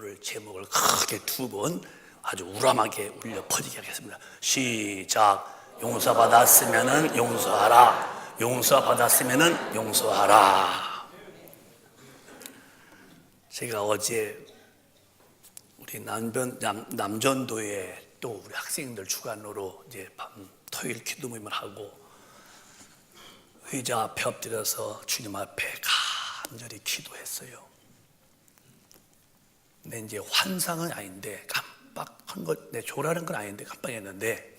오늘 제목을 크게 2번 아주 우람하게 울려 퍼지게 하겠습니다. 시작. 용서받았으면은 용서하라. 용서받았으면은 용서하라. 제가 어제 우리 남전도에 또 우리 학생들 주간으로 이제 토요일 기도 모임을 하고 의자 앞에 엎드려서 주님 앞에 간절히 기도했어요. 근데 이제 환상은 아닌데 깜빡한 것, 내 조라는 건 아닌데 깜빡했는데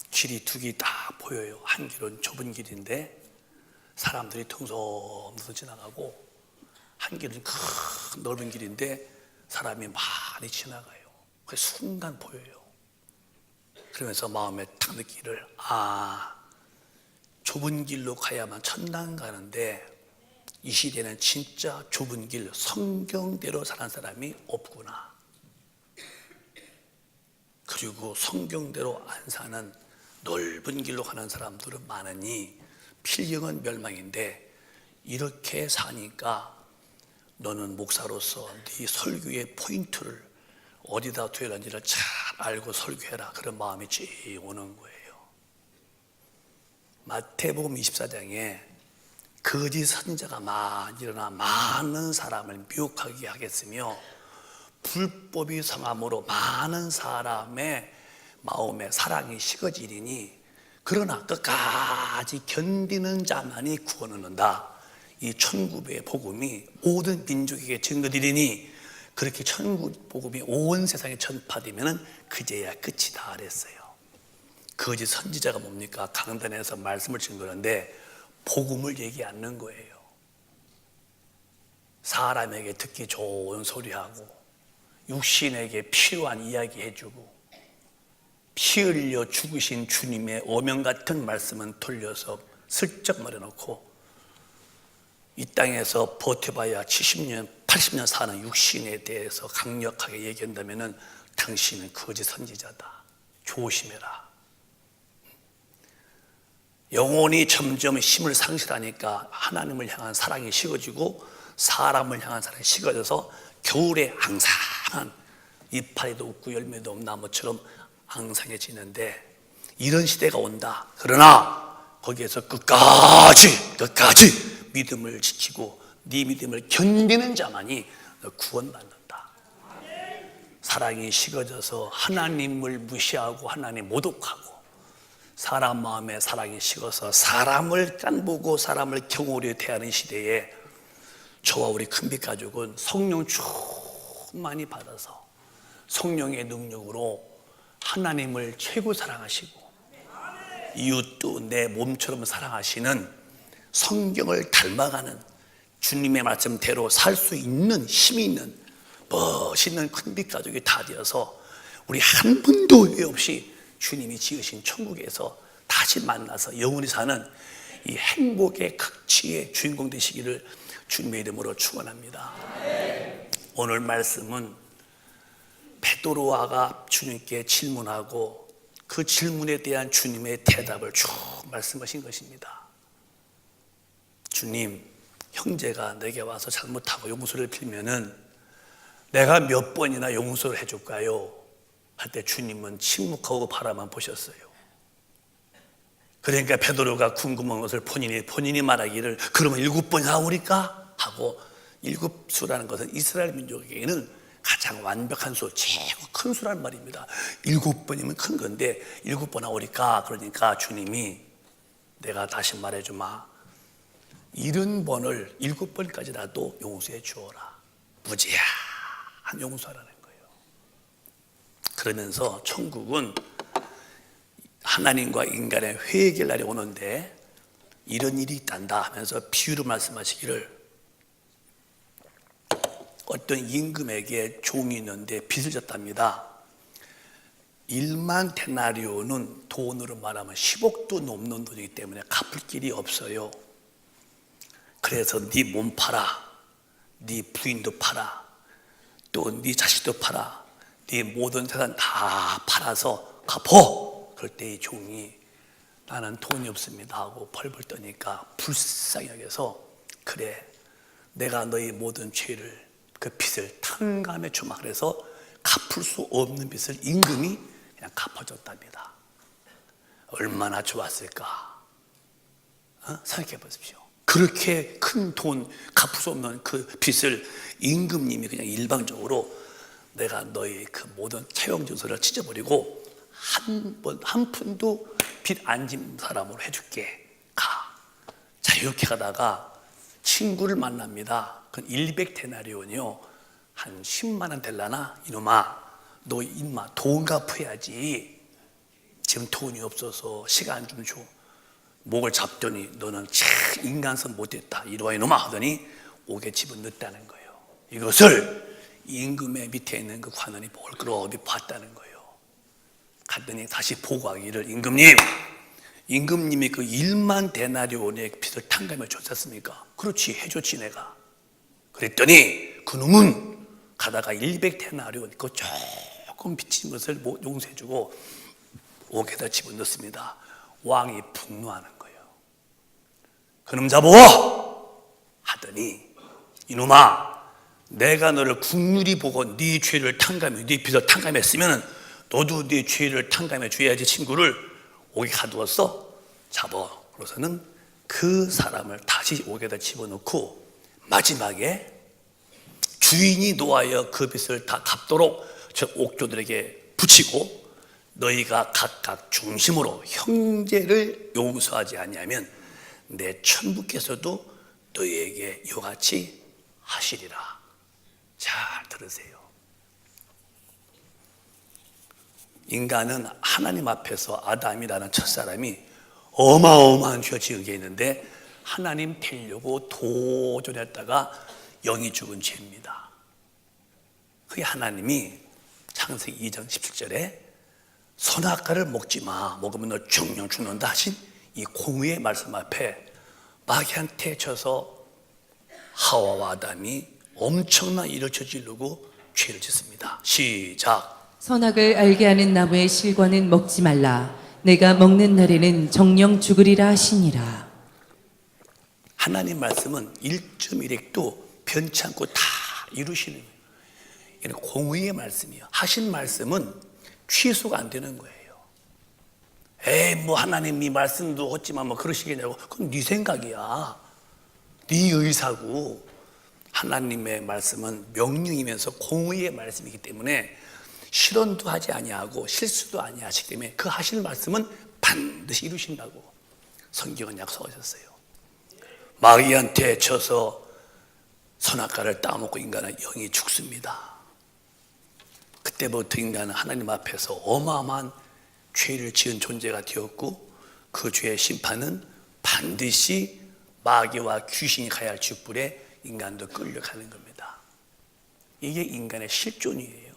길이 2개 딱 보여요. 한 길은 좁은 길인데 사람들이 퉁성퉁성 지나가고, 한 길은 큰 넓은 길인데 사람이 많이 지나가요. 그 순간 보여요. 그러면서 마음에 딱 느끼기를, 좁은 길로 가야만 천당 가는데 이 시대는 진짜 좁은 길, 성경대로 사는 사람이 없구나. 그리고 성경대로 안 사는 넓은 길로 가는 사람들은 많으니 필경은 멸망인데, 이렇게 사니까 너는 목사로서 네 설교의 포인트를 어디다 둬야 하는지를 잘 알고 설교해라. 그런 마음이 쭉 오는 거예요. 마태복음 24장에 거짓 선지자가 많이 일어나 많은 사람을 미혹하게 하겠으며 불법이 성함으로 많은 사람의 마음에 사랑이 식어지리니 그러나 끝까지 견디는 자만이 구원을 얻는다. 이 천국의 복음이 모든 민족에게 증거되리니 그렇게 천국 복음이 온 세상에 전파되면 그제야 끝이다 그랬어요. 거짓 선지자가 뭡니까? 강단에서 말씀을 증거하는데 복음을 얘기 않는 거예요. 사람에게 듣기 좋은 소리하고 육신에게 필요한 이야기 해주고 피 흘려 죽으신 주님의 오명 같은 말씀은 돌려서 슬쩍 말해놓고 이 땅에서 버텨봐야 70년, 80년 사는 육신에 대해서 강력하게 얘기한다면 당신은 거짓 선지자다. 조심해라. 영혼이 점점 힘을 상실하니까 하나님을 향한 사랑이 식어지고 사람을 향한 사랑이 식어져서 겨울에 앙상한 이파리도 없고 열매도 없는 나무처럼 앙상해지는데 이런 시대가 온다. 그러나 거기에서 끝까지 믿음을 지키고 네 믿음을 견디는 자만이 구원받는다. 사랑이 식어져서 하나님을 무시하고 하나님 모독하고 사람 마음에 사랑이 식어서 사람을 깐보고 사람을 경홀히 대하는 시대에 저와 우리 큰빛 가족은 성령 충만히 받아서 성령의 능력으로 하나님을 최고 사랑하시고 이웃도 내 몸처럼 사랑하시는 성경을 닮아가는 주님의 말씀대로 살 수 있는 힘이 있는 멋있는 큰빛 가족이 다 되어서 우리 한 분도 후회 없이 주님이 지으신 천국에서 다시 만나서 영원히 사는 이 행복의 극치의 주인공 되시기를 주님의 이름으로 축원합니다. 오늘 말씀은 베드로가 주님께 질문하고 그 질문에 대한 주님의 대답을 쭉 말씀하신 것입니다. 주님, 형제가 내게 와서 잘못하고 용서를 빌면은 내가 몇 번이나 용서를 해줄까요? 할 때 주님은 침묵하고 바라만 보셨어요. 그러니까 베드로가 궁금한 것을 본인이 말하기를 그러면 7번이나 하오리까? 하고 7수라는 것은 이스라엘 민족에게는 가장 완벽한 수, 최고 큰 수란 말입니다. 7번이면 큰 건데 7번 하오리까? 그러니까 주님이 내가 다시 말해주마. 70번을 7번까지라도 용서해 주어라. 무제한 용서라는 거예요. 그러면서 천국은 하나님과 인간의 회개의 날이 오는데 이런 일이 있단다 하면서 비유로 말씀하시기를 어떤 임금에게 종이 있는데 빚을 졌답니다. 1만 데나리오는 돈으로 말하면 10억도 넘는 돈이기 때문에 갚을 길이 없어요. 그래서 네 몸 팔아, 네 부인도 팔아, 또 네 자식도 팔아, 네 모든 재산 다 팔아서 갚어. 그럴 때 이 종이 나는 돈이 없습니다 하고 벌벌 떠니까 불쌍히 여겨서 그래 내가 너희 모든 죄를 그 빚을 탕감해 주마. 그래서 갚을 수 없는 빚을 임금이 그냥 갚아줬답니다. 얼마나 좋았을까? 생각해 보십시오. 그렇게 큰 돈 갚을 수 없는 그 빚을 임금님이 그냥 일방적으로 내가 너희 그 모든 채용증서를 찢어버리고 한 푼도 빚 안 진 사람으로 해줄게. 가. 자, 이렇게 가다가 친구를 만납니다. 그 100데나리온이요. 한 10만 원 될라나? 이놈아, 너 인마 돈 갚아야지. 지금 돈이 없어서 시간 좀 줘. 목을 잡더니 너는 참 인간성 못됐다. 이리와 이놈아 하더니 옥에 집어넣었다는 거예요. 이것을 임금의 밑에 있는 그 관원이 어디 봤다는 거예요. 갔더니 다시 보고하기를 임금님이 그 1만 데나리온의 빚을 탕감해 줬었습니까? 그렇지, 해줬지 내가. 그랬더니 그놈은 가다가 100데나리온 그 조금 빚진 것을 용서해주고 옥에다 집어넣습니다. 왕이 분노하는 거예요. 그놈 잡어! 하더니 이놈아, 내가 너를 국률이 보고 네 죄를 탕감해, 네 빚을 탕감했으면 너도 네 죄를 탕감해 줘야지. 친구를 옥에 가두었어. 잡어. 그래서는 그 사람을 다시 옥에다 집어넣고 마지막에 주인이 노하여 그 빚을 다 갚도록 저 옥조들에게 붙이고 너희가 각각 중심으로 형제를 용서하지 않냐면 내 천부께서도 너희에게 이같이 하시리라. 잘 들으세요. 인간은 하나님 앞에서 아담이라는 첫사람이 어마어마한 죄를 지은 게 있는데 하나님 되려고 도전했다가 영이 죽은 죄입니다. 그게 하나님이 창세기 2장 17절에 선악과를 먹지 마. 먹으면 너 정령 죽는다 하신 이 공의의 말씀 앞에 마귀한테 져서 하와와 아담이 엄청난 일을 저지르고 죄를 짓습니다. 시작. 선악을 알게 하는 나무의 실과는 먹지 말라. 내가 먹는 날에는 정령 죽으리라 하시니라. 하나님 말씀은 1.1핵도 변치 않고 다 이루시는 거예요. 이는 공의의 말씀이에요. 하신 말씀은 취소가 안 되는 거예요. 에이, 뭐 하나님이 말씀도 했지만 뭐 그러시겠냐고. 그건 네 생각이야. 네 의사고. 하나님의 말씀은 명령이면서 공의의 말씀이기 때문에 실언도 하지 아니하고 실수도 아니하시기 때문에 그 하실 말씀은 반드시 이루신다고 성경은 약속하셨어요. 마귀한테 져서 선악과를 따먹고 인간은 영이 죽습니다. 그때부터 인간은 하나님 앞에서 어마어마한 죄를 지은 존재가 되었고 그 죄의 심판은 반드시 마귀와 귀신이 가야 할 지옥불에 인간도 끌려가는 겁니다. 이게 인간의 실존이에요.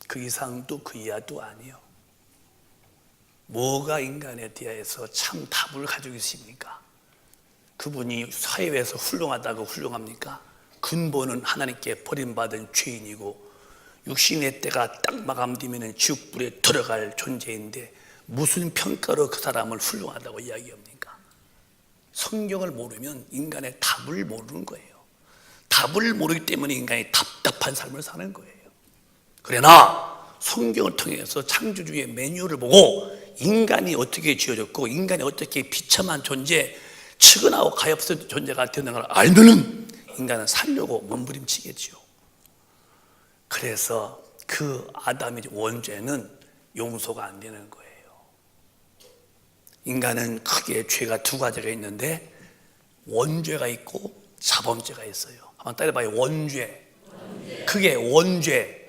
그 이상도 그 이하도 아니에요. 뭐가 인간에 대해서 참 답을 가지고 있습니까? 그분이 사회에서 훌륭하다고 훌륭합니까? 근본은 하나님께 버림받은 죄인이고 육신의 때가 딱 마감되면 지옥불에 들어갈 존재인데 무슨 평가로 그 사람을 훌륭하다고 이야기합니까? 성경을 모르면 인간의 답을 모르는 거예요. 답을 모르기 때문에 인간이 답답한 삶을 사는 거예요. 그러나 성경을 통해서 창조주의 매뉴얼을 보고 인간이 어떻게 지어졌고 인간이 어떻게 비참한 존재, 측은하고 가엾은 존재가 되는 걸 알면은 인간은 살려고 몸부림치겠죠. 그래서 그 아담의 원죄는 용서가 안 되는 거예요. 인간은 크게 죄가 두 가지가 있는데 원죄가 있고 자범죄가 있어요. 한번 따라해봐요. 원죄. 그게 원죄.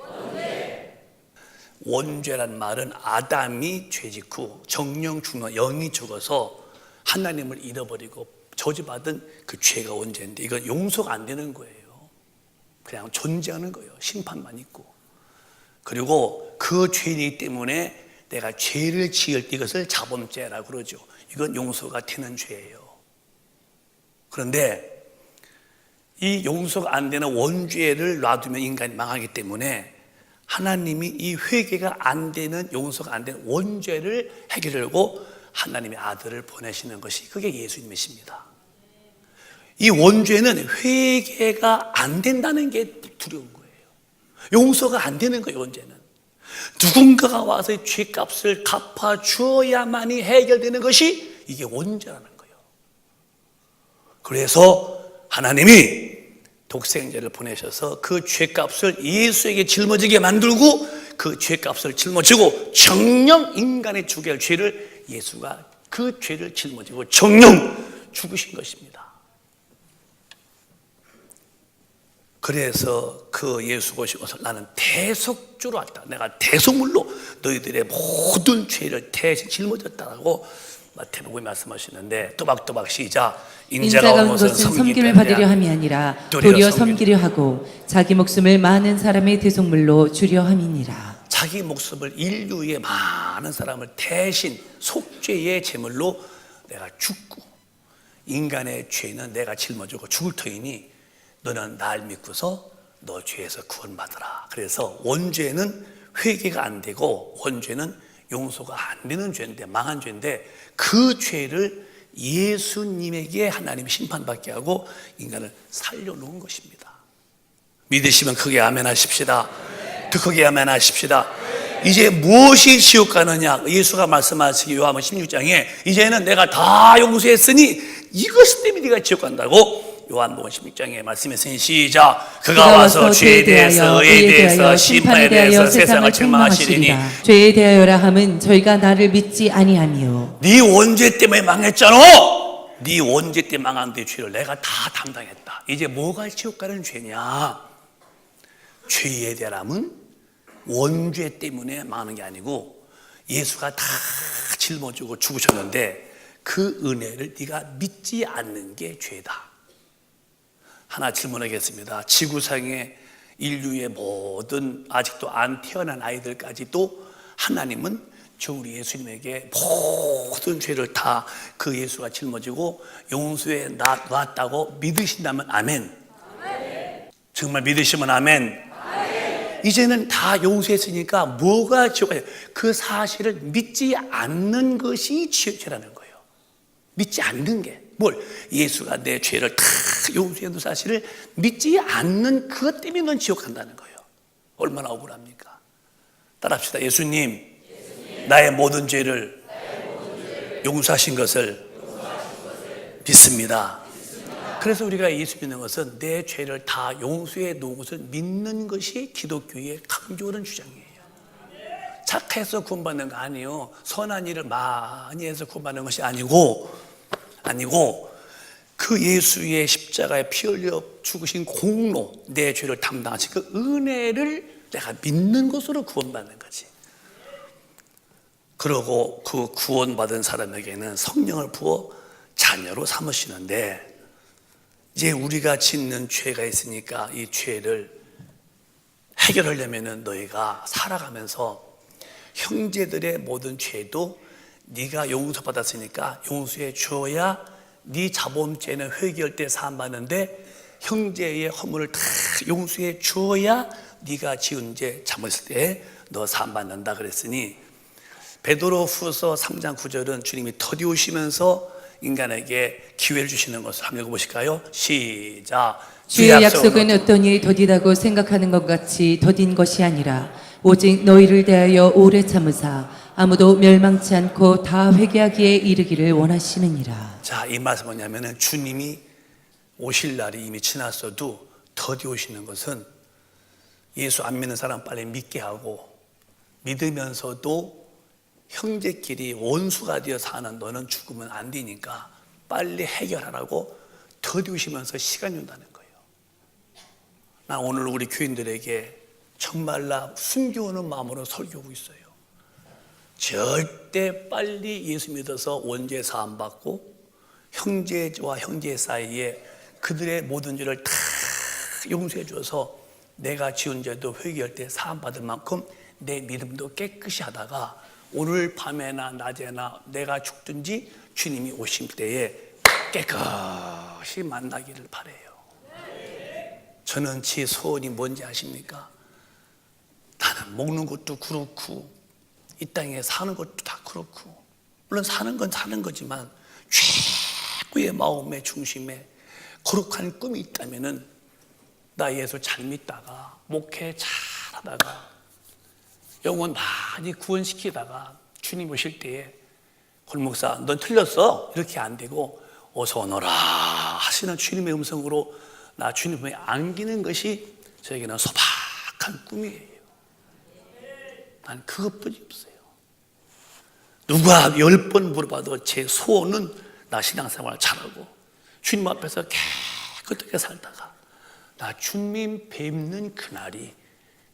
원죄란 말은 아담이 죄짓고 정령 죽는 영이 죽어서 하나님을 잃어버리고 저주받은 그 죄가 원죄인데 이건 용서가 안 되는 거예요. 그냥 존재하는 거예요. 심판만 있고. 그리고 그 죄이기 때문에 내가 죄를 지을 때 이것을 자범죄라고 그러죠. 이건 용서가 되는 죄예요. 그런데 이 용서가 안 되는 원죄를 놔두면 인간이 망하기 때문에 하나님이 이 회개가 안 되는, 용서가 안 되는 원죄를 해결하려고 하나님의 아들을 보내시는 것이 그게 예수님이십니다. 이 원죄는 회개가 안 된다는 게 두려운 거예요. 용서가 안 되는 거예요. 언제는 누군가가 와서 죄값을 갚아주어야만이 해결되는 것이 이게 원죄라는 거예요. 그래서 하나님이 독생자를 보내셔서 그 죄값을 예수에게 짊어지게 만들고 그 죄값을 짊어지고 정령 인간의 죽여야 할 죄를 예수가 그 죄를 짊어지고 정령 죽으신 것입니다. 그래서 그 예수가 오셔서 나는 대속주로 왔다. 내가 대속물로 너희들의 모든 죄를 대신 짊어졌다라고 마태복음에 말씀하시는데 또박또박 시작. 인자가 온 것은 섬김을 받으려 함이 아니라 도리어 섬기려 하고 자기 목숨을 많은 사람의 대속물로 주려 함이니라. 자기 목숨을 인류의 많은 사람을 대신 속죄의 제물로 내가 죽고 인간의 죄는 내가 짊어지고 죽을 터이니 너는 날 믿고서 너 죄에서 구원받으라. 그래서 원죄는 회개가 안 되고 원죄는 용서가 안 되는 죄인데 망한 죄인데 그 죄를 예수님에게 하나님이 심판받게 하고 인간을 살려놓은 것입니다. 믿으시면 크게 아멘 하십시다. 더 크게 아멘 하십시다. 이제 무엇이 지옥 가느냐? 예수가 말씀하시기 요한복음 16장에 이제는 내가 다 용서했으니 이것 때문에 네가 지옥 간다고 요한복음 16장에 말씀했으니 시작. 그가 와서 죄에 대해서 의에 대해서 심판에 대해서 세상을 책망하시리니 죄에 대하여라 함은 저희가 나를 믿지 아니하며 네 원죄 때문에 망했잖아. 네 원죄 때문에 망한 네 죄를 내가 다 담당했다. 이제 뭐가 지옥 가는 죄냐? 죄에 대함은 원죄 때문에 망하는 게 아니고 예수가 다 짊어지고 죽으셨는데 그 은혜를 네가 믿지 않는 게 죄다. 하나 질문하겠습니다. 지구상의 인류의 모든 아직도 안 태어난 아이들까지도 하나님은 저 우리 예수님에게 모든 죄를 다 그 예수가 짊어지고 용서해 놨다고 믿으신다면 아멘. 정말 믿으시면 아멘. 이제는 다 용서했으니까 뭐가 지옥이에요? 그 사실을 믿지 않는 것이 죄라는 거예요. 믿지 않는 게 뭘? 예수가 내 죄를 다 용서해준 사실을 믿지 않는 그것 때문에 넌 지옥 간다는 거예요. 얼마나 억울합니까? 따라합시다. 예수님, 나의 모든 죄를 용서하신 것을 믿습니다. 그래서 우리가 예수 믿는 것은 내 죄를 다 용서해 놓은 것을 믿는 것이 기독교의 강조하는 주장이에요. 착해서 구원받는 거 아니에요. 선한 일을 많이 해서 구원받는 것이 아니고 그 예수의 십자가에 피 흘려 죽으신 공로, 내 죄를 담당하신 그 은혜를 내가 믿는 것으로 구원받는 거지. 그러고 그 구원받은 사람에게는 성령을 부어 자녀로 삼으시는데 이제 우리가 짓는 죄가 있으니까 이 죄를 해결하려면 너희가 살아가면서 형제들의 모든 죄도 네가 용서받았으니까 용서해 주어야 네 자범죄는 회개할 때 사함받는데 형제의 허물을 다 용서해 주어야 네가 지은 죄 잘못했을 때 너 사함받는다 그랬으니 베드로후서 3장 9절은 주님이 더디오시면서 인간에게 기회를 주시는 것을 한번 읽어보실까요? 시작. 주의 약속은 어떤 일이 더디다고 생각하는 것 같이 더딘 것이 아니라 오직 너희를 대하여 오래 참으사 아무도 멸망치 않고 다 회개하기에 이르기를 원하시느니라. 자, 이 말은 뭐냐면은 주님이 오실 날이 이미 지났어도 더디 오시는 것은 예수 안 믿는 사람 빨리 믿게 하고 믿으면서도 형제끼리 원수가 되어 사는 너는 죽으면 안 되니까 빨리 해결하라고 더디우시면서 시간 준다는 거예요. 난 오늘 우리 교인들에게 정말로 숨겨오는 마음으로 설교하고 있어요. 절대 빨리 예수 믿어서 원죄 사함 받고 형제와 형제 사이에 그들의 모든 죄를 다 용서해 줘서 내가 지은 죄도 회개할 때 사함 받을 만큼 내 믿음도 깨끗이 하다가 오늘 밤에나 낮에나 내가 죽든지 주님이 오실 때에 깨끗이 만나기를 바라요. 저는 제 소원이 뭔지 아십니까? 나는 먹는 것도 그렇고 이 땅에 사는 것도 다 그렇고 물론 사는 건 사는 거지만 최고의 마음의 중심에 거룩한 꿈이 있다면은 나 예수 잘 믿다가 목회 잘하다가 영혼 많이 구원시키다가 주님 오실 때에 골목사 넌 틀렸어 이렇게 안 되고 어서 오너라 하시는 주님의 음성으로 나 주님 품에 안기는 것이 저에게는 소박한 꿈이에요. 난 그것뿐이 없어요. 누가 10번 물어봐도 제 소원은 나 신앙생활 잘하고 주님 앞에서 깨끗하게 살다가 나 주님 뵙는 그날이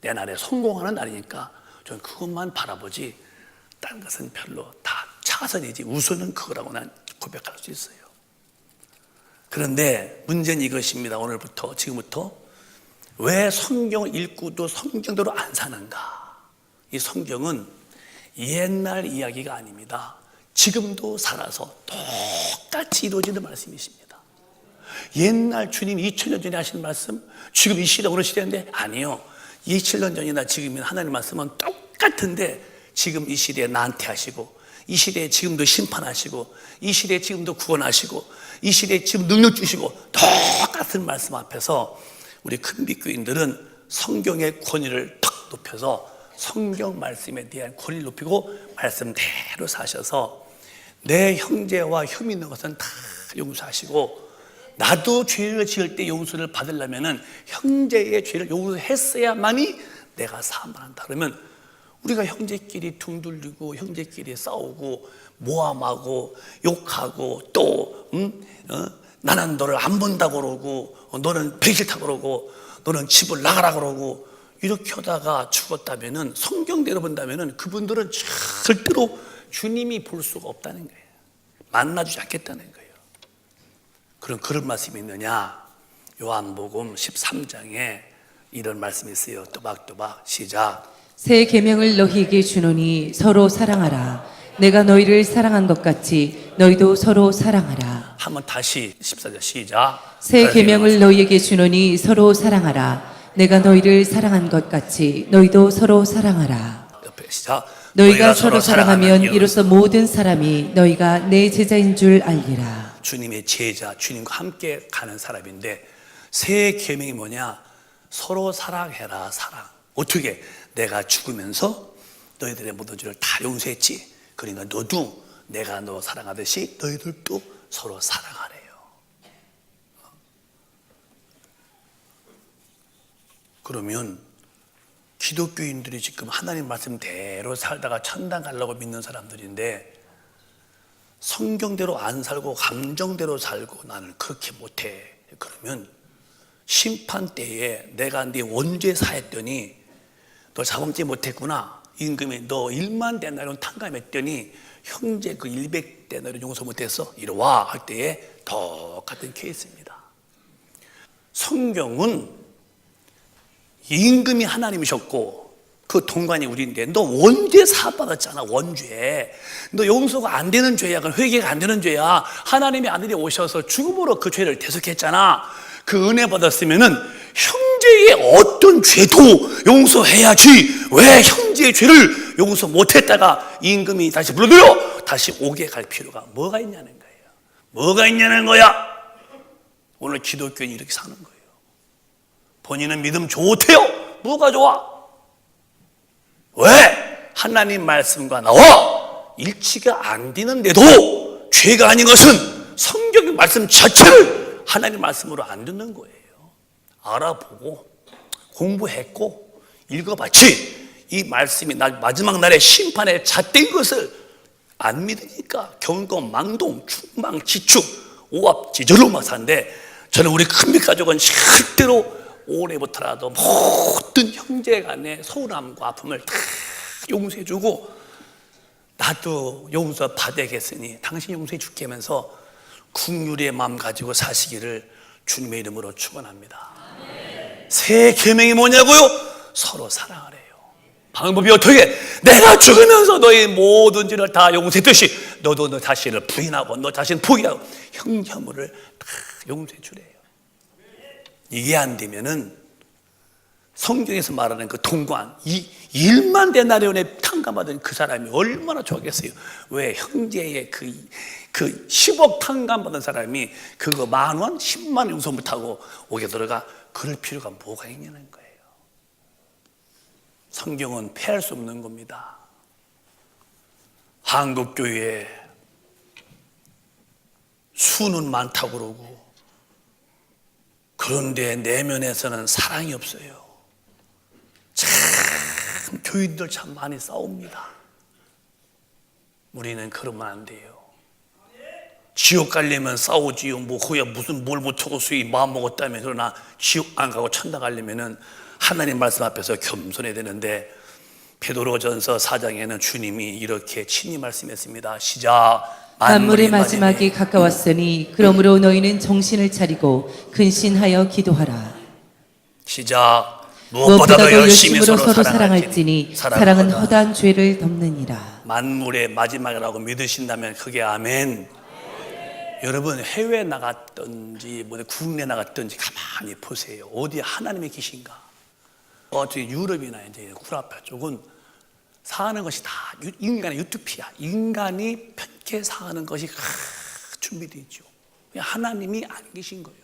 내 날에 성공하는 날이니까 저는 그것만 바라보지 다른 것은 별로 다 차선이지 우선은 그거라고 난 고백할 수 있어요. 그런데 문제는 이것입니다. 오늘부터 지금부터 왜 성경을 읽고도 성경대로 안 사는가? 이 성경은 옛날 이야기가 아닙니다. 지금도 살아서 똑같이 이루어지는 말씀이십니다. 옛날 주님 2000년 전에 하신 말씀 지금 이 시대 어느 시대인데 아니요. 27년 전이나 지금이나 하나님 말씀은 똑같은데 지금 이 시대에 나한테 하시고 이 시대에 지금도 심판하시고 이 시대에 지금도 구원하시고 이 시대에 지금 능력 주시고 똑같은 말씀 앞에서 우리 큰빛교인들은 성경의 권위를 탁 높여서 성경 말씀에 대한 권위를 높이고 말씀대로 사셔서 내 형제와 혐의 있는 것은 다 용서하시고 나도 죄를 지을 때 용서를 받으려면 형제의 죄를 용서했어야만이 내가 사함한다. 그러면 우리가 형제끼리 둥들리고 형제끼리 싸우고 모함하고 욕하고 또 나는 너를 안 본다고 그러고 너는 배기 싫다고 그러고 너는 집을 나가라 그러고 이렇게 하다가 죽었다면 성경대로 본다면 그분들은 절대로 주님이 볼 수가 없다는 거예요. 만나주지 않겠다는 거예요. 그럼 그런 말씀이 있느냐? 요한복음 13장에 이런 말씀이 있어요. 또박또박 시작. 새 계명을 너희에게 주노니 서로 사랑하라. 내가 너희를 사랑한 것 같이 너희도 서로 사랑하라. 한번 다시 14절 시작. 새 계명을 너희에게 주노니 서로 사랑하라. 내가 너희를 사랑한 것 같이 너희도 서로 사랑하라. 옆에 시작. 너희가 서로 사랑하면 이로써 모든 사람이 너희가 내 제자인 줄 알리라. 주님의 제자, 주님과 함께 가는 사람인데 새 계명이 뭐냐? 서로 사랑해라. 사랑. 어떻게? 내가 죽으면서 너희들의 모든 죄를 다 용서했지. 그러니까 너도 내가 너 사랑하듯이 너희들도 서로 사랑하래요. 그러면 기독교인들이 지금 하나님 말씀대로 살다가 천당 가려고 믿는 사람들인데 성경대로 안 살고 감정대로 살고 나는 그렇게 못해. 그러면 심판 때에 내가 네 원죄 사했더니 너 자범죄 못했구나. 임금이 너 1만 데나리온 탕감했더니 형제 그 100데나리온 용서 못했어. 이리 와 할 때에 똑같은 케이스입니다. 성경은 임금이 하나님이셨고 그 동관이 우리인데 너 원죄 사받았잖아. 원죄 너 용서가 안 되는 죄야. 그건 회개가 안 되는 죄야. 하나님의 아들이 오셔서 죽음으로 그 죄를 대속했잖아. 그 은혜 받았으면은 형제의 어떤 죄도 용서해야지. 왜 형제의 죄를 용서 못했다가 임금이 다시 불러들여 다시 오게 갈 필요가 뭐가 있냐는 거예요. 뭐가 있냐는 거야. 오늘 기독교인이 이렇게 사는 거예요. 본인은 믿음 좋대요. 뭐가 좋아? 왜? 하나님 말씀과 나와 일치가 안 되는데도 죄가 아닌 것은 성경의 말씀 자체를 하나님 말씀으로 안 듣는 거예요. 알아보고 공부했고 읽어봤지 이 말씀이 마지막 날에 심판에 잣된 것을 안 믿으니까 경건, 망동, 충망, 지축, 오합, 지절로만 산데 저는 우리 큰빛 가족은 절대로 올해부터라도 모든 형제 간의 서운함과 아픔을 다 용서해주고 나도 용서 받아야겠으니 당신 용서해 줄게 하면서 긍휼의 마음 가지고 사시기를 주님의 이름으로 축원합니다. 새 계명이 뭐냐고요? 서로 사랑하래요. 방법이 어떻게? 내가 죽으면서 너의 모든 죄를 다 용서했듯이 너도 너 자신을 부인하고 너 자신 포기하고 형제물을 다 용서해 주래요. 이게 안 되면은 성경에서 말하는 그 동관, 이 1만 데나리온에 탕감받은 그 사람이 얼마나 좋겠어요. 왜? 형제의 그 10억 탕감받은 사람이 그거 10,000원, 10만 원 용서 못하고 옥에 들어가 그럴 필요가 뭐가 있냐는 거예요. 성경은 폐할 수 없는 겁니다. 한국교회에 수는 많다고 그러고, 그런데 내면에서는 사랑이 없어요. 참 교인들 참 많이 싸웁니다. 우리는 그러면 안 돼요. 지옥 가려면 싸우지요. 뭐 그야 무슨 뭘 못하고 수이 마음 먹었다면. 그러나 지옥 안 가고 천당 가려면은 하나님 말씀 앞에서 겸손해야 되는데, 베드로전서 4장에는 주님이 이렇게 친히 말씀했습니다. 시작. 만물의 마지막이 가까웠으니 그러므로 너희는 정신을 차리고 근신하여 기도하라. 시작. 무엇보다도 열심으로 서로 사랑할지니 사랑은 허다한 죄를 덮느니라. 만물의 마지막이라고 믿으신다면 그게 아멘. 여러분, 해외 나갔든지 뭐 국내 나갔든지 가만히 보세요. 어디 하나님이 계신가? 어떻게 유럽이나 이제 구라파 쪽은 사는 것이 다 인간의 유토피아, 인간이 편케 사는 것이 준비되어 있죠. 하나님이 안 계신 거예요.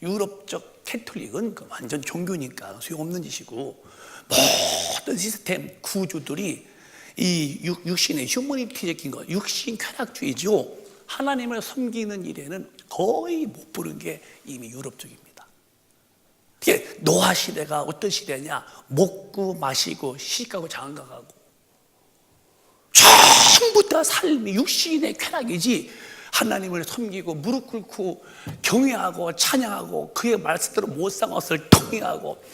유럽적 캐톨릭은 완전 종교니까 소용없는 짓이고, 모든 시스템 구조들이 이 육신의 휴머니티적인 거, 육신 쾌락주의죠. 하나님을 섬기는 일에는 거의 못 보는 게 이미 유럽 쪽입니다. 이게 노아 시대가 어떤 시대냐? 먹고 마시고 시집가고 장가가고 전부 다 삶이 육신의 쾌락이지, 하나님을 섬기고 무릎 꿇고 경외하고 찬양하고 그의 말씀대로 못 산 것을 통회하고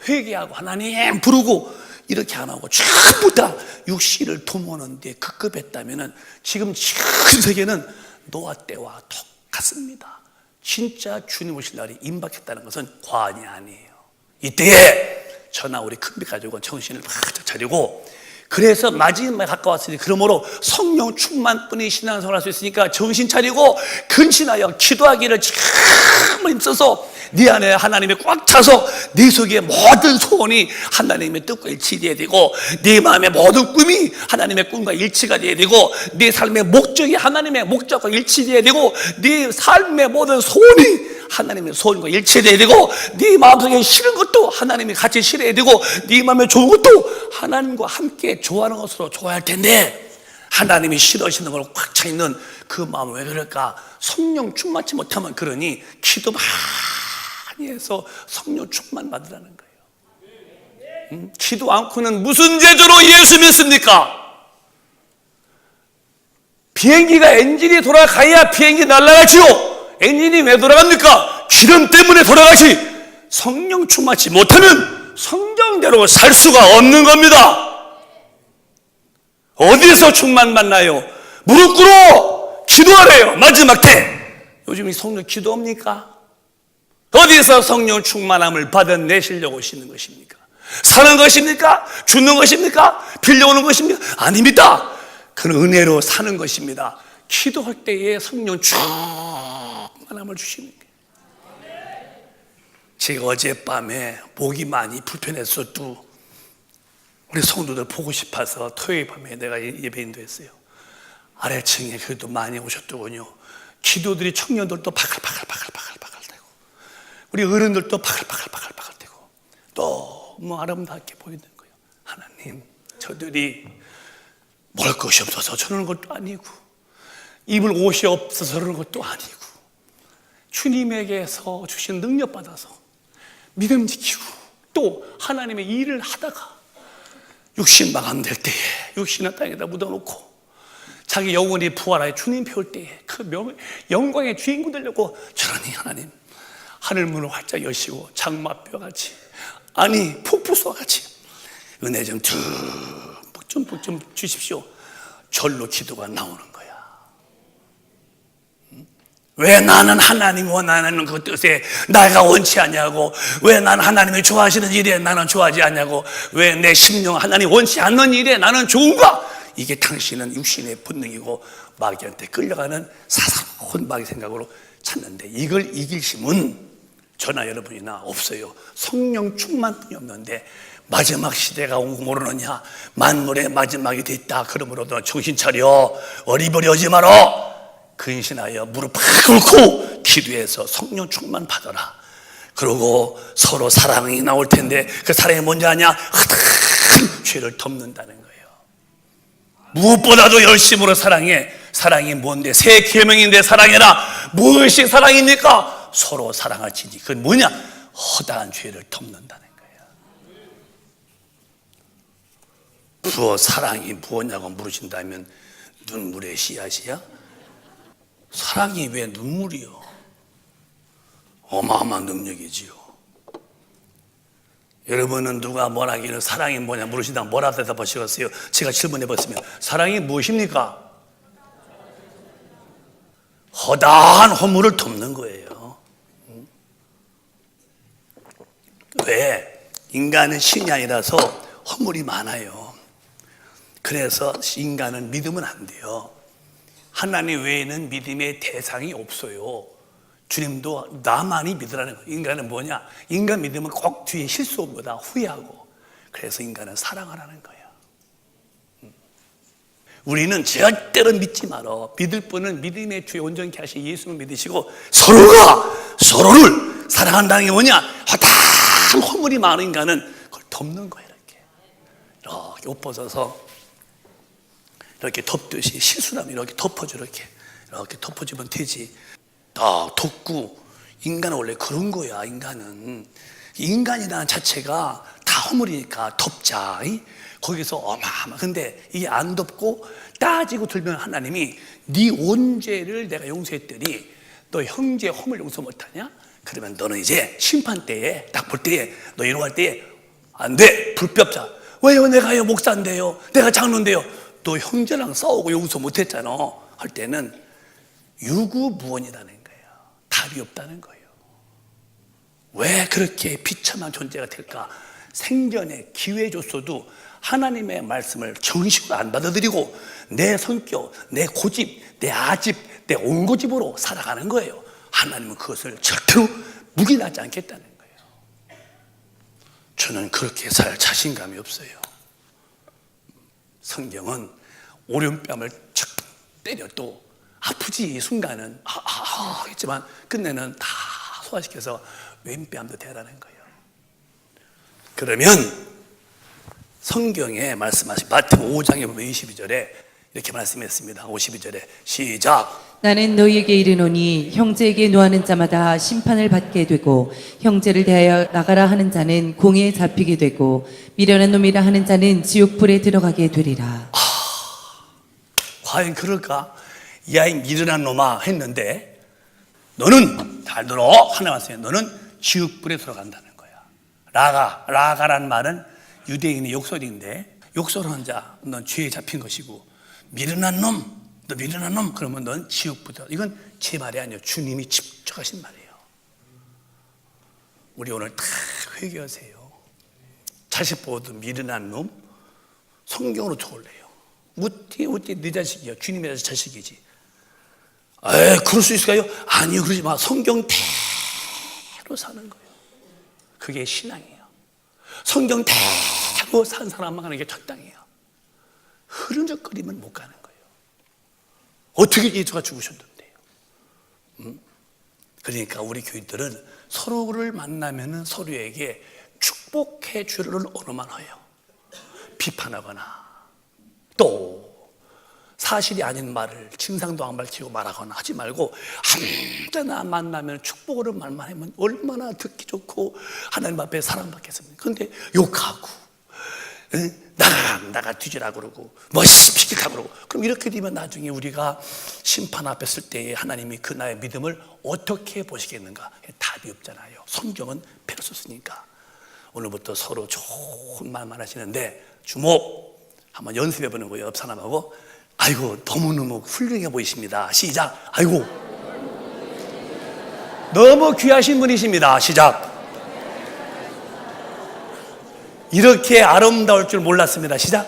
회개하고 하나님 부르고 이렇게 안 하고 전부 다 육신을 도모하는 데 급급했다면 지금 전 세계는 노아 때와 똑같습니다. 진짜 주님 오실 날이 임박했다는 것은 과언이 아니에요. 이때에 저나 우리 큰비 가족은 정신을 바짝 차리고, 그래서 마지막에 가까웠으니 그러므로 성령 충만뿐이 신앙생활을 할 수 있으니까 정신 차리고 근신하여 기도하기를 정말 힘써서 네 안에 하나님이 꽉 차서 네 속에 모든 소원이 하나님의 뜻과 일치되어야 되고, 네 마음의 모든 꿈이 하나님의 꿈과 일치가 되어야 되고, 네 삶의 목적이 하나님의 목적과 일치되어야 되고, 네 삶의 모든 소원이 하나님의 소원과 일치되어야 되고, 네 마음속에 싫은 것도 하나님이 같이 싫어야 되고, 네 마음에 좋은 것도 하나님과 함께 좋아하는 것으로 좋아할 텐데, 하나님이 싫어하시는 걸 꽉 차 있는 그 마음은 왜 그럴까? 성령 충만치 못하면 그러니 기도 많이 해서 성령 충만 받으라는 거예요. 기도 않고는 무슨 제조로 예수 믿습니까? 비행기가 엔진이 돌아가야 비행기 날아가지요. 엔진이 왜 돌아갑니까? 기름 때문에 돌아가지. 성령 충만치 못하면 성경대로 살 수가 없는 겁니다. 어디에서 충만 받나요? 무릎 꿇어 기도하래요. 마지막 때. 요즘 이 성령 기도합니까? 어디서 성령 충만함을 받아내시려고 오시는 것입니까? 사는 것입니까? 죽는 것입니까? 빌려오는 것입니까? 아닙니다. 그는 은혜로 사는 것입니다. 기도할 때에 성령 충만함을 주시는 거예요. 제가 어젯밤에 목이 많이 불편했어도 우리 성도들 보고 싶어서 토요일 밤에 내가 예배 인도했어요. 아래층에 그래도 많이 오셨더군요. 기도들이 청년들도 바글바글바글바글바글 되고, 우리 어른들도 바글바글바글바글 되고, 너무 아름답게 보이는 거예요. 하나님, 저들이 먹을 것이 없어서 저러는 것도 아니고, 입을 옷이 없어서 그러는 것도 아니고, 주님에게서 주신 능력 받아서 믿음 지키고, 또 하나님의 일을 하다가 육신 마감될 때에 육신은 땅에다 묻어놓고 자기 영혼이 부활하여 주님 배울 때에 그 영광의 주인공 되려고 저러니 하나님 하늘문을 활짝 여시고 장마뼈같이, 아니 폭포수와같이 은혜 좀 듬뿍 주십시오. 절로 기도가 나오는 거야. 왜 나는 하나님 원하는 그 뜻에 나가 원치 않냐고, 왜 나는 하나님이 좋아하시는 일에 나는 좋아하지 않냐고, 왜 내 심령 하나님 원치 않는 일에 나는 좋은가? 이게 당신은 육신의 본능이고 마귀한테 끌려가는 사사로운 마귀 생각으로 찾는데, 이걸 이길 힘은 저나 여러분이나 없어요. 성령 충만뿐이 없는데 마지막 시대가 온 거 모르느냐? 만물의 마지막이 됐다. 그러므로 너 정신 차려. 어리버리하지 마라. 근신하여 무릎 꿇고 기도해서 성령 충만 받아라. 그리고 서로 사랑이 나올 텐데 그 사랑이 뭔지 아냐? 큰 죄를 덮는다는 거예요. 무엇보다도 열심으로 사랑해. 사랑이 뭔데? 새 계명인데 사랑해라. 무엇이 사랑입니까? 서로 사랑을 지니. 그건 뭐냐? 허다한 죄를 덮는다는 거예요. 부어 사랑이 무엇냐고 물으신다면 눈물의 씨앗이야? 사랑이 왜 눈물이요? 어마어마한 능력이지요. 여러분은 누가 뭐라기를 사랑이 뭐냐 물으신다 뭐라 대답하시겠어요? 제가 질문해 봤으면 사랑이 무엇입니까? 허다한 허물을 덮는 거예요. 왜? 인간은 신이 아니라서 허물이 많아요. 그래서 인간은 믿으면 안 돼요. 하나님 외에는 믿음의 대상이 없어요. 주님도 나만이 믿으라는 거예요. 인간은 뭐냐? 인간 믿으면 꼭 뒤에 실수보다 후회하고, 그래서 인간은 사랑하라는 거예요. 우리는 절대로 믿지 말어. 믿을 분은 믿음의 주에 온전케 하신 예수를 믿으시고 서로가 서로를 사랑한다는 게 뭐냐? 허다한 허물이 많은 인간은 그걸 덮는 거예요. 이렇게 옷 벗어서 이렇게 덮듯이 실수라면 이렇게 덮어줘. 이렇게 덮어주면 되지. 다 덮고. 인간은 원래 그런 거야. 인간이라는 자체가 다 허물이니까 덮자. 거기서 어마어마. 근데 이게 안 덮고 따지고 들면 하나님이 네 온 죄를 내가 용서했더니 너 형제 허물 용서 못하냐? 그러면 너는 이제 심판 때에 딱 볼 때에 너 이러고 할 때에 안 돼. 불법자. 왜요? 내가요 목사인데요. 내가 장로인데요. 너 형제랑 싸우고 용서 못했잖아. 할 때는 유구무원이라는 거예요. 답이 없다는 거예요. 왜 그렇게 비참한 존재가 될까? 생전에 기회 줬어도 하나님의 말씀을 정식으로 안 받아들이고 내 성격, 내 고집, 내 아집, 내 온고집으로 살아가는 거예요. 하나님은 그것을 절대로 묵인하지 않겠다는 거예요. 저는 그렇게 살 자신감이 없어요. 성경은 오른뺨을 척 때려도 아프지. 이 순간은 했지만 끝내는 다 소화시켜서 왼뺨도 대라는 거예요. 그러면 성경에 말씀하신 마태복음 5장에 보면 22절에 이렇게 말씀했습니다. 52절에 시작. 나는 너희에게 이르노니 형제에게 노하는 자마다 심판을 받게 되고 형제를 대하여 나가라 하는 자는 공에 잡히게 되고 미련한 놈이라 하는 자는 지옥불에 들어가게 되리라. 과연 그럴까? 야, 이 미련한 놈아 했는데 너는 잘 들어. 하나 말씀해. 너는 지옥불에 들어간다는 거야. 라가란 말은 유대인의 욕설인데 욕설하는 자, 넌 죄에 잡힌 것이고 미련한 놈, 너 미련한 놈 그러면 넌 지옥불에. 이건 제 말이 아니에요. 주님이 직접 하신 말이에요. 우리 오늘 다 회개하세요. 자식 보고도 미련한 놈 성경으로 좋을래요. 어떻게 네 자식이야? 주님의 자식이지. 그럴 수 있을까요? 아니요, 그러지 마. 성경대로 사는 거예요. 그게 신앙이에요. 성경대로 산 사람만 가는 게 적당해요. 흐른적거리면 못 가는 거예요. 어떻게 예수가 죽으셨는데요? 그러니까 우리 교인들은 서로를 만나면 서로에게 축복해 주를 언어만 해요. 비판하거나 또 사실이 아닌 말을 진상도 안 밝히고 말하거나 하지 말고 한자나 만나면 축복으로 말만 하면 얼마나 듣기 좋고 하나님 앞에 사랑받겠습니까? 그런데 욕하고 나가 뒤지라 그러고 시키라 그러고 그럼 이렇게 되면 나중에 우리가 심판 앞에 설 때에 하나님이 그 나의 믿음을 어떻게 보시겠는가? 답이 없잖아요. 성경은 패로 썼으니까 오늘부터 서로 좋은 말만 하시는데 주목 한번 연습해 보는 거예요. 옆 사람하고 아이고 너무너무 훌륭해 보이십니다. 시작. 아이고 너무 귀하신 분이십니다. 시작. 이렇게 아름다울 줄 몰랐습니다. 시작.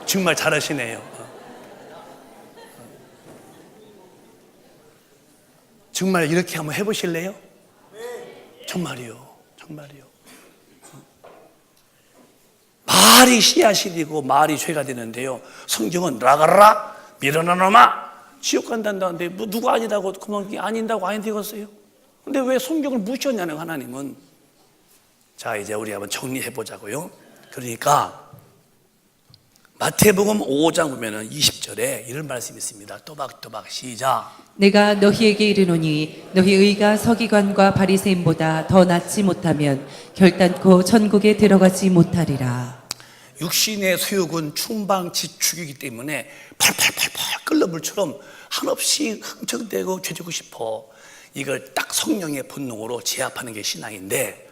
정말 잘하시네요. 정말 이렇게 한번 해보실래요? 정말이요. 정말이요. 말이 씨앗이 되고 말이 죄가 되는데요. 성경은 라가라 미련한 놈아 지옥 간다는데 뭐 누가 아니다고 그만 아닌다고 아닌 되겠어요? 근데 왜 성경을 무시하냐는 하나님은. 자, 이제 우리 한번 정리해 보자고요. 그러니까 마태복음 5장 보면은 20절에 이런 말씀이 있습니다. 또박또박 시작. 내가 너희에게 이르노니 너희 의가 서기관과 바리새인보다 더 낫지 못하면 결단코 천국에 들어가지 못하리라. 육신의 소욕은 충방지축이기 때문에 팔팔팔팔 끓는 물처럼 한없이 흥청대고 죄지고 싶어. 이걸 딱 성령의 본능으로 제압하는 게 신앙인데,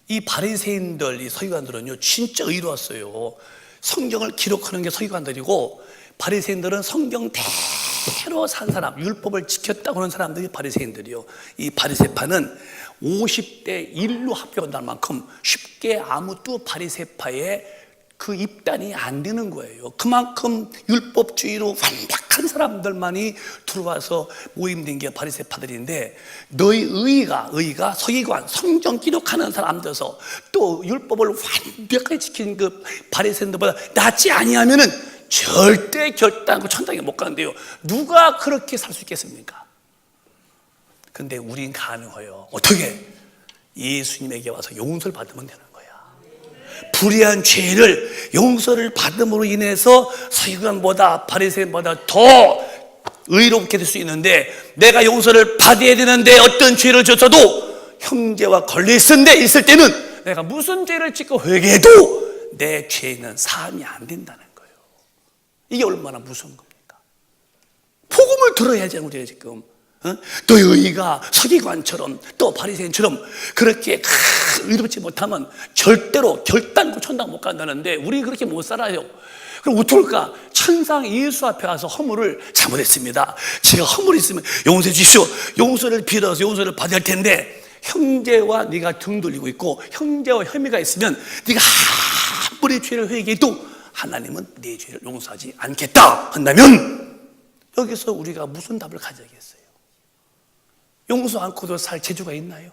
이 바리새인들, 이 서기관들은요 진짜 의로웠어요. 성경을 기록하는 게 서기관들이고, 바리새인들은 성경 대로 산 사람, 율법을 지켰다고 하는 사람들이 바리새인들이요. 이 바리새파는 50대 1로 합격한다는 만큼 쉽게 아무도 바리새파의 그 입단이 안 되는 거예요. 그만큼 율법주의로 완벽한 사람들만이 들어와서 모임된 게 바리새파들인데, 너희 의가 서기관, 성경 기록하는 사람들서 또 율법을 완벽하게 지킨 그 바리새인들보다 낫지 아니하면은 절대 결단코 천당에 못 가는데요. 누가 그렇게 살 수 있겠습니까? 근데 우린 가능해요. 어떻게? 예수님에게 와서 용서를 받으면 되는 거야. 불의한 죄를 용서를 받음으로 인해서 서기관보다 바리새인보다 더 의롭게 될 수 있는데, 내가 용서를 받아야 되는데 어떤 죄를 졌어도 형제와 걸려 있을 때는 내가 무슨 죄를 짓고 회개해도 내 죄는 사함이 안 된다는 거예요. 이게 얼마나 무서운 겁니까? 복음을 들어야지 우리가 지금 너희 의가 서기관처럼 또 바리새인처럼 그렇게 의롭지 못하면 절대로 결단코 천당 못 간다는데, 우리 그렇게 못 살아요. 그럼 어떨까? 천상 예수 앞에 와서 허물을 잘못했습니다, 제가 허물이 있으면 용서해 주십시오, 용서를 빌어서 용서를 받을 텐데, 형제와 네가 등 돌리고 있고 형제와 혐의가 있으면 네가 아무리 죄를 회개해도 하나님은 네 죄를 용서하지 않겠다 한다면, 여기서 우리가 무슨 답을 가져야겠어요? 용서 않고도 살 재주가 있나요?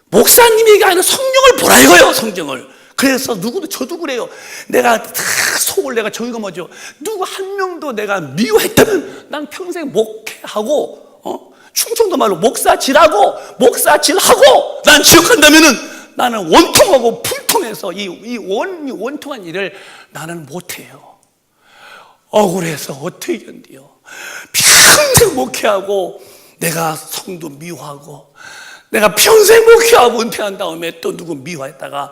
목사님이 아니라 성경을 보라 이거예요. 성경을. 그래서 누구도, 저도 그래요. 내가 속을 내가 저기가 뭐죠? 누구 한 명도 내가 미워했다면 난 평생 목회하고 충청도 말로 목사질하고 난 지옥 간다면은 나는 원통하고 불통해서 이 원통한 일을 나는 못해요. 억울해서 어떻게 견디요? 평생 목회하고 내가 성도 미워하고, 내가 평생 목회하고 은퇴한 다음에 또 누구 미워했다가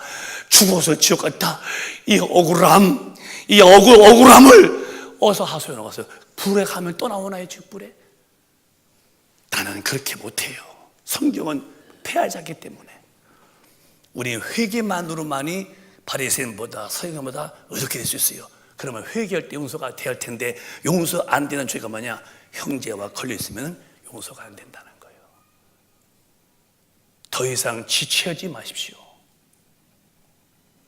죽어서 지옥 갔다. 이 억울함, 이 억울함을 어서 하소연하고 왔어요. 불에 가면 또 나오나요? 지금 불에? 나는 그렇게 못해요. 성경은 폐하지 않기 때문에. 우리 회개만으로만이 바리새인보다 서기관보다 어렵게 될 수 있어요. 그러면 회개할 때 용서가 될 텐데, 용서 안 되는 죄가 뭐냐? 형제와 걸려 있으면 용서가 안 된다는 거예요. 더 이상 지체하지 마십시오.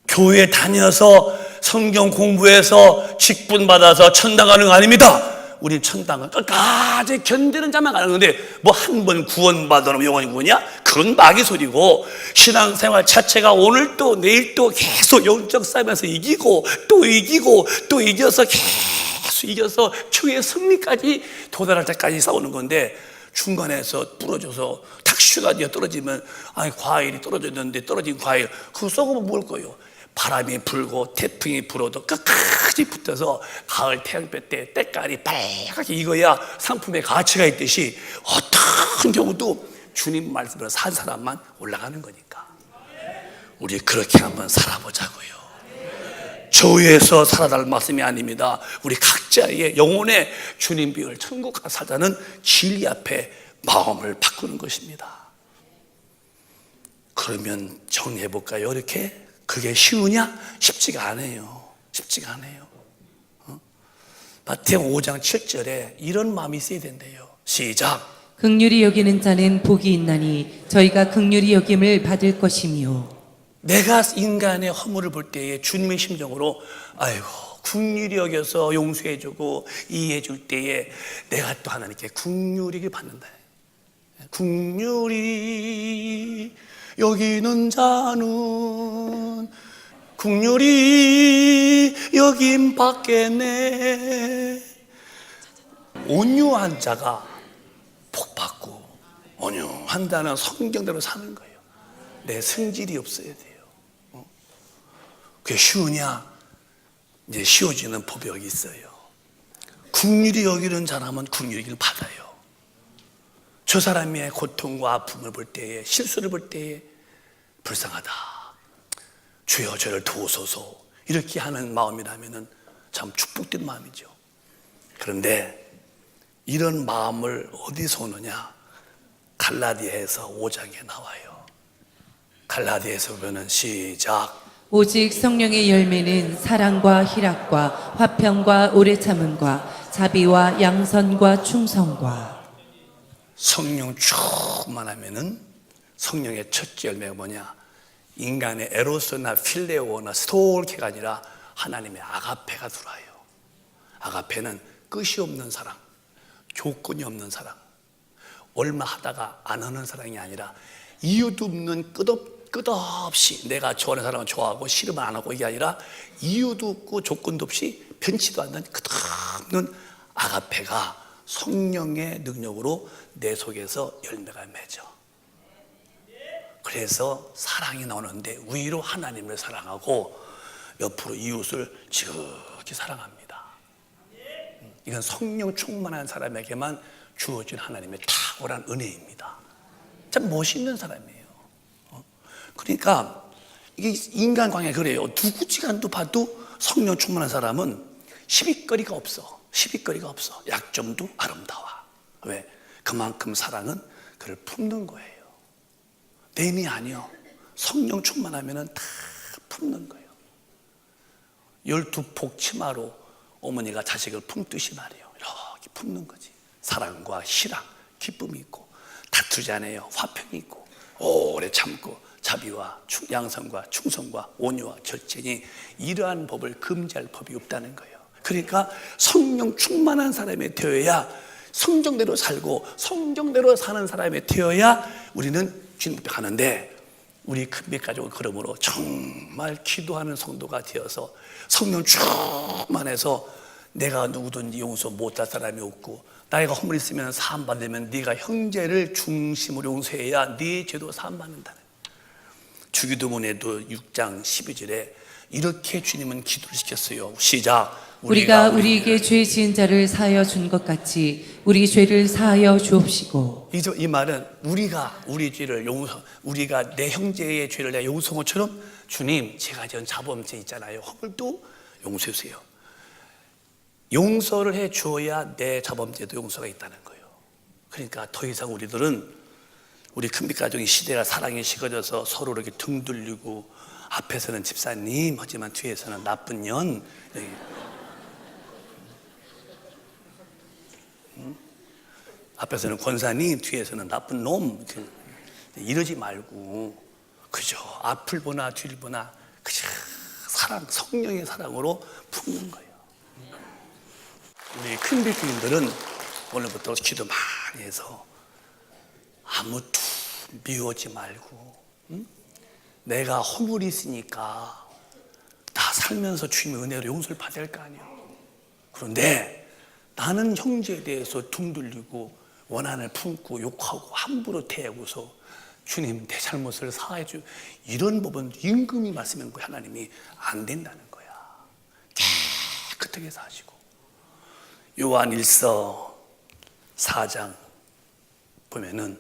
교회 다녀서 성경 공부해서 직분 받아서 천당 가는 거 아닙니다. 우리 천당은 끝까지 견디는 자만 가는 건데, 뭐 한 번 구원받으면 영원히 구원이야? 그건 마귀 소리고, 신앙생활 자체가 오늘 또 내일 또 계속 영적 싸움에서 이기고 또 이기고 또 이겨서 계속 이겨서 최후의 승리까지 도달할 때까지 싸우는 건데, 중간에서 부러져서 탁슈가 되어 떨어지면, 아니 과일이 떨어졌는데 떨어진 과일 그거 썩으면 먹을 거예요. 바람이 불고 태풍이 불어도 끝까지 붙어서 가을 태양볕 때 때깔이 빨갛게 익어야 상품의 가치가 있듯이, 어떤 경우도 주님 말씀으로 산 사람만 올라가는 거니까 우리 그렇게 한번 살아보자고요. 저위에서 살아날 말씀이 아닙니다. 우리 각자의 영혼의 주님 비율 천국 가서 살자는 진리 앞에 마음을 바꾸는 것입니다. 그러면 정리해 볼까요? 이렇게 그게 쉬우냐? 쉽지가 않아요. 쉽지가 않아요. 마태복음 5장 7절에 이런 마음이 있어야 된대요. 시작. 긍휼히 여기는 자는 복이 있나니 저희가 긍휼히 여김을 받을 것이며. 내가 인간의 허물을 볼 때에 주님의 심정으로, 아이고 긍휼히 여겨서 용서해주고 이해해줄 때에 내가 또 하나님께 긍휼히 받는다. 긍휼히 여기는 자는 긍휼히 여김 받겠네. 온유한 자가 복받고, 온유한다는 성경대로 사는 거예요. 내 성질이 없어야 돼요. 그게 쉬우냐? 이제 쉬워지는 법이 여기 있어요. 긍휼히 여기는 사람은 긍휼히 받아요. 저 사람의 고통과 아픔을 볼 때에, 실수를 볼 때에 불쌍하다, 주여 저를 도우소서, 이렇게 하는 마음이라면 참 축복된 마음이죠. 그런데 이런 마음을 어디서 오느냐? 갈라디아에서 5장에 나와요. 갈라디아에서 보면 시작. 오직 성령의 열매는 사랑과 희락과 화평과 오래 참음과 자비와 양선과 충성과. 성령 충만하면은 성령의 첫째 열매가 뭐냐? 인간의 에로스나 필레오나 스톨케가 아니라 하나님의 아가페가 들어와요. 아가페는 끝이 없는 사랑, 조건이 없는 사랑, 얼마 하다가 안 하는 사랑이 아니라 이유도 없는 끝없이 내가 좋아하는 사람은 좋아하고 싫으면 안 하고, 이게 아니라 이유도 없고 조건도 없이 변치도 않는 끝없는 아가페가 성령의 능력으로 내 속에서 열매가 맺어. 그래서 사랑이 나오는데 위로 하나님을 사랑하고 옆으로 이웃을 지극히 사랑합니다. 이건 성령 충만한 사람에게만 주어진 하나님의 탁월한 은혜입니다. 참 멋있는 사람이에요. 그러니까 이게 인간관계 그래요. 누구 시간도 봐도 성령 충만한 사람은 시비거리가 없어. 시비거리가 없어. 약점도 아름다워. 왜? 그만큼 사랑은 그를 품는 거예요. 내인이 아니요. 성령 충만하면 다 품는 거예요. 12폭 치마로 어머니가 자식을 품듯이 말이에요. 이렇게 품는 거지. 사랑과 희락, 기쁨이 있고, 다투지 않아요. 화평이 있고, 오래 참고, 자비와 양선과 충성과 온유와 절제니 이러한 법을 금지할 법이 없다는 거예요. 그러니까 성령 충만한 사람이 되어야 성경대로 살고 성경대로 사는 사람이 되어야 우리는 주님 앞에 가는데, 우리 큰빛 가족은 그러므로 정말 기도하는 성도가 되어서 성령 충만해서 내가 누구든지 용서 못할 사람이 없고, 나이가 허물 있으면 사함 받으면 네가 형제를 중심으로 용서해야 네 죄도 사함 받는다는 거예요. 주기도문에도 6장 12절에 이렇게 주님은 기도를 시켰어요. 시작. 우리가 우리에게 죄 지은 자를 사하여 준 것 같이 우리 죄를 사하여 주옵시고. 이 말은 우리가 우리 죄를 용서, 우리가 내 형제의 죄를 내가 용서한 것처럼 주님, 제가 지은 자범죄 있잖아요. 허물도 용서해 주세요. 용서를 해 주어야 내 자범죄도 용서가 있다는 거예요. 그러니까 더 이상 우리들은, 우리 큰빛 가정이 시대가 사랑이 식어져서 서로 이렇게 등 돌리고, 앞에서는 집사님 하지만 뒤에서는 나쁜 년, 앞에서는 권사님, 뒤에서는 나쁜 놈, 이러지 말고, 그죠? 앞을 보나 뒤를 보나 그저 사랑, 성령의 사랑으로 품는 거예요. 우리 큰빛 교인들은 오늘부터 기도 많이 해서 아무도 미워하지 말고, 내가 허물이 있으니까 나 살면서 주님의 은혜로 용서를 받아야 할 거 아니에요. 그런데 나는 형제에 대해서 등 돌리고 원한을 품고 욕하고 함부로 대하고서 주님 내 잘못을 사해 주, 이런 법은 임금이 말씀한 거예요. 하나님이 안 된다는 거야. 깨끗하게 사시고. 요한 1서 4장 보면은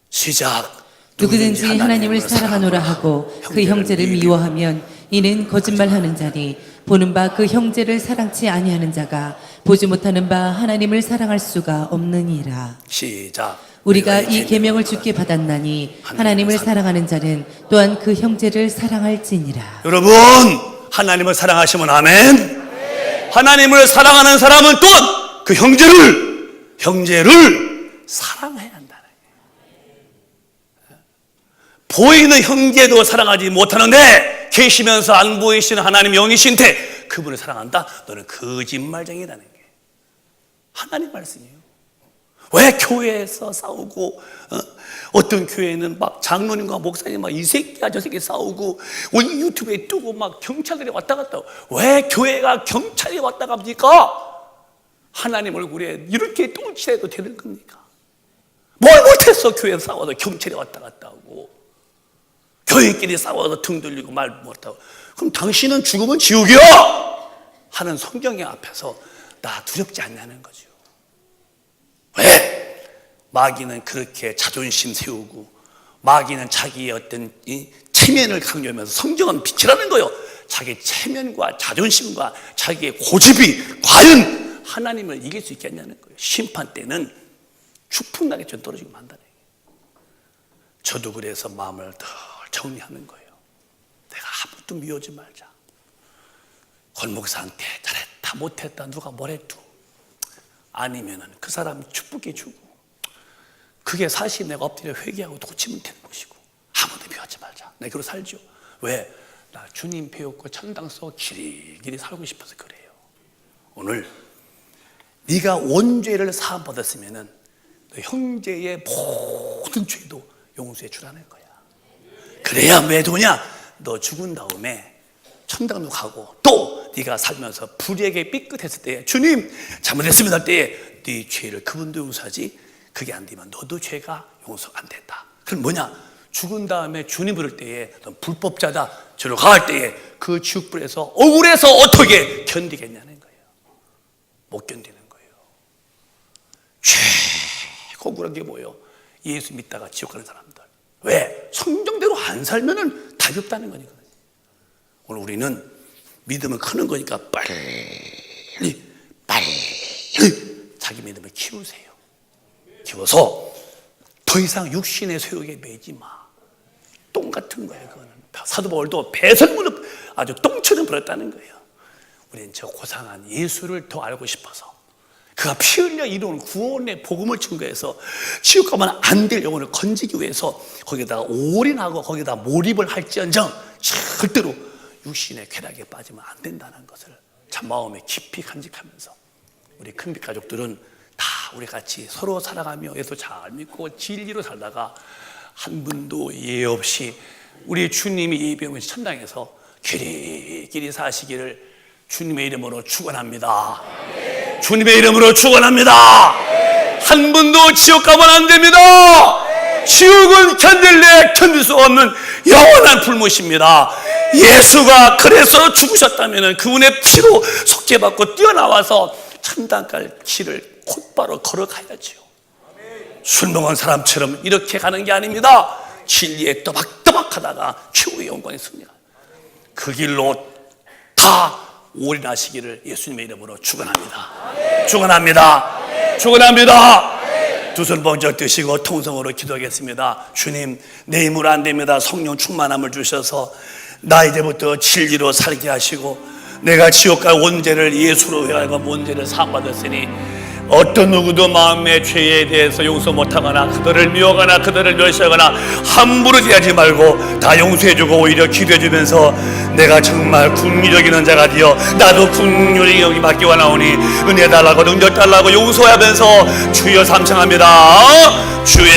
시작. 누구든지 하나님을 사랑하노라 하고 그 형제를 미워하면 이는 거짓말하는 자니, 보는 바 그 형제를 사랑치 아니하는 자가 보지 못하는 바 하나님을 사랑할 수가 없느니라. 시작. 우리가 이 계명을 주께 받았나니 하나님을 사랑하는 자는 또한 그 형제를 사랑할지니라. 여러분, 하나님을 사랑하시면 아멘. 하나님을 사랑하는 사람은 또한 그 형제를 사랑해야 한다는 거예요. 보이는 형제도 사랑하지 못하는데 계시면서 안 보이시는 하나님 영이신데 그분을 사랑한다? 너는 거짓말쟁이라는 게 하나님 말씀이에요. 왜 교회에서 싸우고, 어떤 교회는 막 장로님과 목사님 막 이 새끼야 저 새끼 싸우고, 오늘 유튜브에 뜨고 막 경찰들이 왔다 갔다 하고. 왜 교회가 경찰이 왔다 갑니까? 하나님 얼굴에 이렇게 똥칠해도 되는 겁니까? 뭘 못했어? 교회 싸워서 경찰에 왔다 갔다 하고, 교인끼리 싸워서 등 돌리고 말 못하고. 그럼 당신은 죽으면 지옥이야! 하는 성경의 앞에서 나 두렵지 않냐는 거죠. 왜? 마귀는 그렇게 자존심 세우고, 마귀는 자기의 어떤 이 체면을 강조하면서, 성경은 빛이라는 거예요. 자기 체면과 자존심과 자기의 고집이 과연 하나님을 이길 수 있겠냐는 거예요. 심판 때는 추풍나게 전 떨어지고 만다는 거예요. 저도 그래서 마음을 더 정리하는 거예요. 내가 아무것도 미워하지 말자. 권목사한테 잘했다 못했다 누가 뭐래도 아니면은 그 사람 축복해 주고, 그게 사실 내가 엎드려 회개하고 고치면 되는 것이고, 아무도 미워하지 말자. 내가 그러고 살죠. 왜? 나 주님 배웠고 천당서 길이 살고 싶어서 그래요. 오늘 네가 원죄를 사함받았으면은 형제의 모든 죄도 용서해 주라는 거야. 그래야 왜 도냐? 너 죽은 다음에 천당도 가고, 또 네가 살면서 불의에게 삐끗했을 때 주님 잘못했습니다 할 때에 네 죄를 그분도 용서하지, 그게 안 되면 너도 죄가 용서가 안 된다. 그럼 뭐냐? 죽은 다음에 주님 부를 때에 넌 불법자다 저로 갈 때에 그 지옥불에서 억울해서 어떻게 견디겠냐는 거예요. 못 견디는 거예요. 최고 억울한 게 뭐예요? 예수 믿다가 지옥 가는 사람들. 왜? 성경대로 안 살면은 답이 없다는 거니까요. 오늘 우리는 믿음을 크는 거니까 빨리 자기 믿음을 키우세요. 키워서 더 이상 육신의 소욕에 매지 마. 똥 같은 거예요. 그거는 사도 바울도 배설물을 아주 똥처럼 버렸다는 거예요. 우리는 저 고상한 예수를 더 알고 싶어서, 그가 피 흘려 이루는 구원의 복음을 증거해서 지옥 가면 안 될 영혼을 건지기 위해서 거기다가 올인하고 거기다 몰입을 할지언정 절대로 육신의 쾌락에 빠지면 안 된다는 것을 참 마음에 깊이 간직하면서, 우리 큰빛 가족들은 다 우리 같이 서로 살아가며 예수 잘 믿고 진리로 살다가 한 분도 예 없이 우리 주님이 예비하신 천당에서 길이 사시기를 주님의 이름으로 축원합니다. 주님의 이름으로 축원합니다. 한 분도 지옥 가면 안 됩니다. 지옥은 견딜 수 없는 영원한 불못입니다. 예수가 그래서 죽으셨다면 그분의 피로 속죄받고 뛰어나와서 천당 갈 길을 곧바로 걸어가야죠. 술 먹은 사람처럼 이렇게 가는 게 아닙니다. 진리에 또박또박하다가 최후의 영광의 승리가, 그 길로 다 올인하시기를 예수님의 이름으로 축원합니다. 축원합니다. 축원합니다. 두 손 번쩍 드시고 통성으로 기도하겠습니다. 주님, 내 힘으로 안 됩니다. 성령 충만함을 주셔서 나 이제부터 진리로 살게 하시고, 내가 지옥 갈 원죄를 예수로 회하여 원죄를 사함받았으니 어떤 누구도 마음의 죄에 대해서 용서 못하거나 그들을 미워하거나 그들을 멸시하거나 함부로 대하지 말고 다 용서해주고 오히려 기도해주면서 내가 정말 긍휼히 여기는 자가 되어 나도 긍휼히 여기 받기 원하오니 은혜 달라고 능력 달라고 용서하면서 주여 삼창합니다. 주여